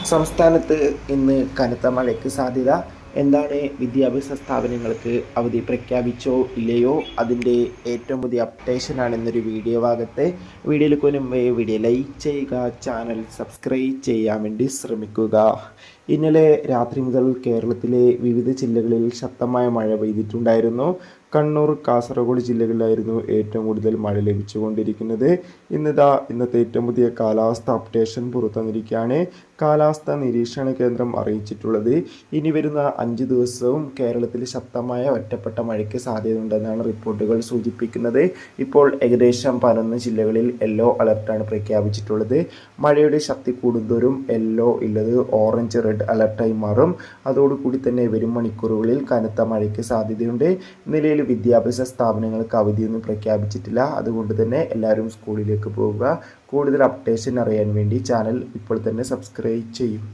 സംസ്ഥാനത്ത് ഇന്ന് കനത്ത മഴയ്ക്ക് സാധ്യത. എന്താണ് വിദ്യാഭ്യാസ സ്ഥാപനങ്ങൾക്ക് അവധി പ്രഖ്യാപിച്ചോ ഇല്ലയോ, അതിൻ്റെ ഏറ്റവും പുതിയ അപ്ഡേഷനാണ് ഇന്നൊരു വീഡിയോ ഭാഗത്തെ. വീഡിയോയിൽ മുൻപേ വീഡിയോ ലൈക്ക് ചെയ്യുക, ചാനൽ സബ്സ്ക്രൈബ് ചെയ്യാൻ വേണ്ടി ശ്രമിക്കുക. ഇന്നലെ രാത്രി മുതൽ കേരളത്തിലെ വിവിധ ജില്ലകളിൽ ശക്തമായ മഴ പെയ്തിട്ടുണ്ടായിരുന്നു. കണ്ണൂർ, കാസർഗോഡ് ജില്ലകളിലായിരുന്നു ഏറ്റവും കൂടുതൽ മഴ ലഭിച്ചുകൊണ്ടിരിക്കുന്നത്. ഇന്നത്തെ ഏറ്റവും പുതിയ കാലാവസ്ഥ അപ്ഡേഷൻ പുറത്തുവന്നിരിക്കുകയാണ്. കാലാവസ്ഥാ നിരീക്ഷണ കേന്ദ്രം അറിയിച്ചിട്ടുള്ളത് ഇനി വരുന്ന 5 ദിവസവും കേരളത്തിൽ ശക്തമായ ഒറ്റപ്പെട്ട മഴയ്ക്ക് സാധ്യതയുണ്ടെന്നാണ് റിപ്പോർട്ടുകൾ സൂചിപ്പിക്കുന്നത്. ഇപ്പോൾ ഏകദേശം 11 ജില്ലകളിൽ യെല്ലോ അലർട്ടാണ് പ്രഖ്യാപിച്ചിട്ടുള്ളത്. മഴയുടെ ശക്തി കൂടുന്തോറും യെല്ലോ ഉള്ളത് ഓറഞ്ച്, റെഡ് അലർട്ടായി മാറും. അതോടുകൂടി തന്നെ വരും മണിക്കൂറുകളിൽ കനത്ത മഴയ്ക്ക് സാധ്യതയുണ്ട്. നിലയിൽ വിദ്യാഭ്യാസ സ്ഥാപനങ്ങൾക്ക് അവധിയൊന്നും പ്രഖ്യാപിച്ചിട്ടില്ല. അതുകൊണ്ട് തന്നെ എല്ലാവരും സ്കൂളിലേക്ക് പോവുക. കൂടുതൽ അപ്ഡേഷൻ അറിയാൻ വേണ്ടി ചാനൽ ഇപ്പോൾ തന്നെ സബ്സ്ക്രൈബ് ചെയ്യും.